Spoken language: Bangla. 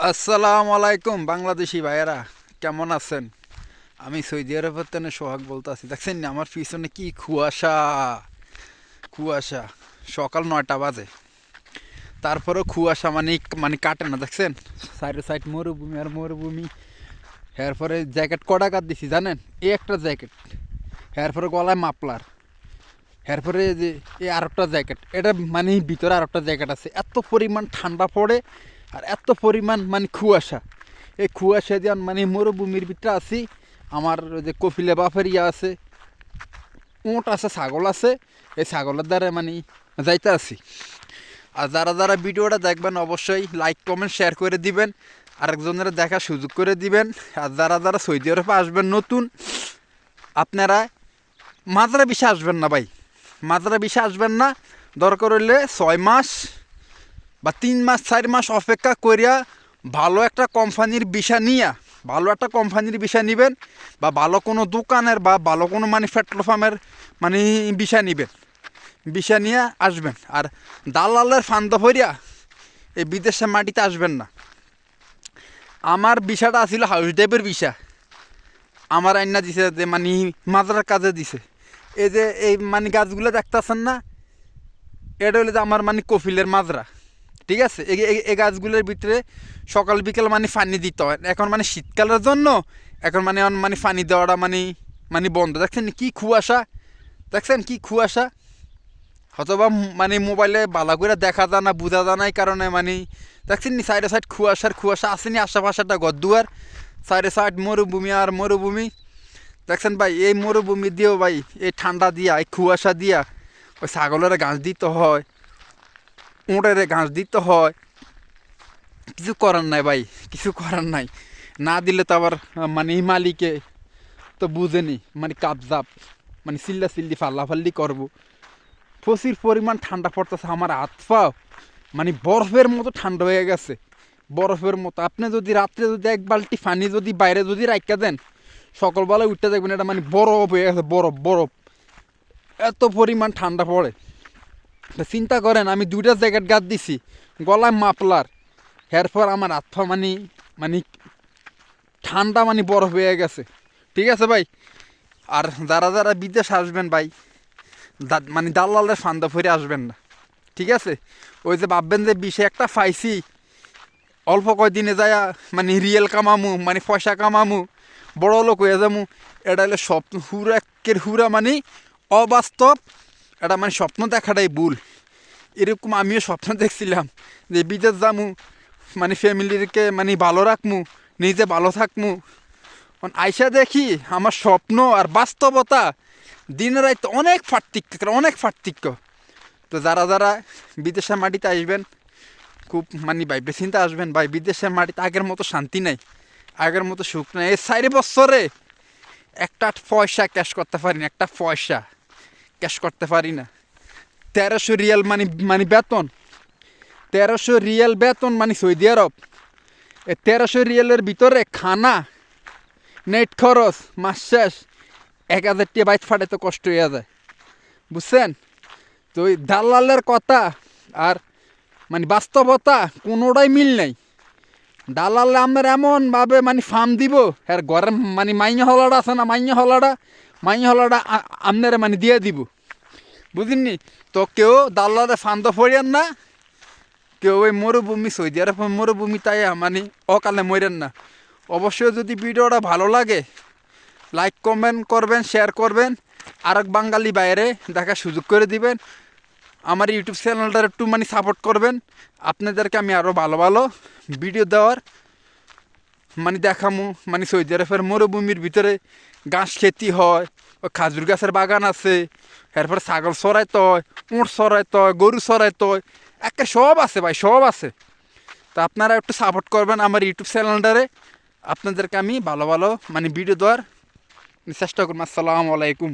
আসসালামু আলাইকুম বাংলাদেশি ভাইয়েরা, কেমন আছেন? আমি সৌদি আরবের থেকে সোহাগ বলতেছি। দেখছেন না আমার পিছনে কি কুয়াশা কুয়াশা। সকাল 9টা বাজে, তারপরেও কুয়াশা মানে মানে কাটে না। দেখছেন সাইডে সাইড মরুভূমি আর মরুভূমি। এরপরে জ্যাকেট কটা কাট দিছি জানেন? এই একটা জ্যাকেট, এরপরে গলায় মাপলার, এরপরে যে এই আরেকটা জ্যাকেট, এটা মানে ভিতরে আরেকটা জ্যাকেট আছে। এত পরিমাণ ঠান্ডা পড়ে আর এত পরিমাণ মানে কুয়াশা। এই কুয়াশা দিয়ে মানে মরুভূমির ভিতরে আছি। আমার ওই যে কপিলে বাপের ইয়া আছে, উঁট আছে, ছাগল আছে। এই ছাগলের দ্বারা মানে যাইতে আছি। আর যারা যারা ভিডিওটা দেখবেন অবশ্যই লাইক কমেন্ট শেয়ার করে দিবেন, আরেকজনের দেখার সুযোগ করে দিবেন। আর যারা যারা সৌদি আরবে আসবেন নতুন, আপনারা মাত্রা বেশি আসবেন না ভাই, মাত্রা বেশি আসবেন না। দরকার হইলে 6 মাস বা 3 মাস 4 মাস অপেক্ষা করিয়া ভালো একটা কোম্পানির ভিসা নিয়া, ভালো একটা কোম্পানির ভিসা নেবেন, বা ভালো কোনো দোকানের বা ভালো কোনো মানে পেট্রোল পাম্পের মানে ভিসা নেবেন। ভিসা নিয়ে আসবেন। আর দালালের ফান্দ ভরিয়া এই বিদেশের মাটিতে আসবেন না। আমার ভিসাটা আসছিল হাউস ড্রাইভের ভিসা। আমার আইনা দিছে যে মানে মাজার কাজে দিছে। এই যে এই মানে গাছগুলো দেখতেছেন না, এটা হলো যে আমার মানে কফিলের মাজরা। ঠিক আছে, এই গাছগুলোর ভিতরে সকাল বিকেল মানে পানি দিতে হয়। এখন মানে শীতকালের জন্য এখন মানে মানে পানি দেওয়াটা মানে মানে বন্ধ। দেখছেন কি কুয়াশা, দেখছেন কি কুয়াশা। অথবা মানে মোবাইলে ভালো করে দেখা যায় না, বোঝা যায় না, এই কারণে মানে দেখছেন নি সাইডে সাইড কুয়াশার কুয়াশা আসেনি। আশেপাশেটা গদ্দুয়ার, সাইডে সাইড মরুভূমি আর মরুভূমি। দেখছেন ভাই এই মরুভূমি দিয়েও ভাই এই ঠান্ডা দিয়া, এই কুয়াশা দিয়া ওই ছাগলের ঘাস দিতে হয়, উঁটের ঘাস দিতে হয়। কিছু করার নাই ভাই, কিছু করার নাই। না দিলে তো আবার মানে মালিকে তো বুঝেনি মানে কাপজাপ মানে চিল্লা চিল্লি ফাল্লাফাল্লি করবো। প্রচুর পরিমাণ ঠান্ডা পড়তেছে, আমার হাত পাও মানে বরফের মতো ঠান্ডা হয়ে গেছে, বরফের মতো। আপনি যদি রাত্রে যদি এক বালতি পানি যদি বাইরে যদি রাখা দেন, সকালবেলায় উঠতে দেখবেন এটা মানে বরফ হয়ে গেছে, বরফ বরফ। এত পরিমাণ ঠান্ডা পড়ে। চিন্তা করেন আমি 2টা জ্যাকেট গাদ দিছি, গলায় মাপলার, এরপর আমার হাত পা মানে মানে ঠান্ডা মানে বরফ হয়ে গেছে। ঠিক আছে ভাই। আর যারা যারা বিদেশ আসবেন ভাই, মানে দালালের ফান্দা ফিরে আসবেন না। ঠিক আছে, ওই যে ভাববেন যে বিষে একটা পাইছি, অল্প কয়দিনে যায় মানে রিয়েল কামামু মানে পয়সা কামামু, বড় লোক হয়ে যামু। এটা হলে স্বপ্ন, হুরাকের হুরা মানে অবাস্তব। এটা মানে স্বপ্ন দেখাটাই ভুল। এরকম আমিও স্বপ্ন দেখছিলাম যে বিদেশ যামু, মানে ফ্যামিলিকে মানে ভালো রাখমু, নিজে ভালো থাকমু। আইসা দেখি আমার স্বপ্ন আর বাস্তবতা দিন রাত অনেক পার্থক্য, অনেক পার্থক্য। তো যারা যারা বিদেশের মাটিতে আসবেন খুব মানে ভাইবে চিন্তা আসবেন ভাই। বিদেশের মাটিতে আগের মতো শান্তি নাই, আগের মতো সুখ নাই। এই 4 বছরে একটা পয়সা ক্যাশ করতে পারি না, একটা পয়সা ক্যাশ করতে পারি না। 1300 রিয়াল মানে মানে বেতন, 1300 রিয়াল বেতন মানে সৌদি আরব। এই 1300 রিয়ালের ভিতরে খানা, নেট খরচ, মাস শেষ 1000 টাকা বাইক ফাটাইতে কষ্ট হয়ে যায়, বুঝছেন? তো ওই দালালের কথা আর মানে বাস্তবতা কোনোটাই মিল নেই। দালালে আপনার এমনভাবে মানে ফার্ম দিব, আর ঘরের মানে মাইয়া হলাটা আছে না, মাইয়া হলাটা আপনারা মানে দিয়ে দিব, বুঝলেননি? তো কেউ দালালে ফান্দ ফরিয়েন না, কেউ ওই মরুভূমি সৌদি আরব মরুভূমি তাই মানে অকালে মরেন না। অবশ্যই যদি ভিডিওটা ভালো লাগে লাইক কমেন্ট করবেন, শেয়ার করবেন, আর এক বাঙালি বাইরে দেখার সুযোগ করে দিবেন। আমার ইউটিউব চ্যানেলটা একটু মানে সাপোর্ট করবেন। আপনাদেরকে আমি আরও ভালো ভালো ভিডিও দেওয়ার মানে দেখামু। মানে সৌদি আরবের মরুভূমির ভিতরে ঘাস খেতি হয়, ও খাজুর গাছের বাগান আছে, এরপরে ছাগল চড়াইতে হয়, উঁট চড়াইতে হয়, গরু চড়াইতে হয়, একটা সব আছে ভাই, সব আছে। তো আপনারা একটু সাপোর্ট করবেন আমার ইউটিউব চ্যানেলটারে। আপনাদেরকে আমি ভালো ভালো মানে ভিডিও দেওয়ার চেষ্টা করবো। আসসালামু আলাইকুম।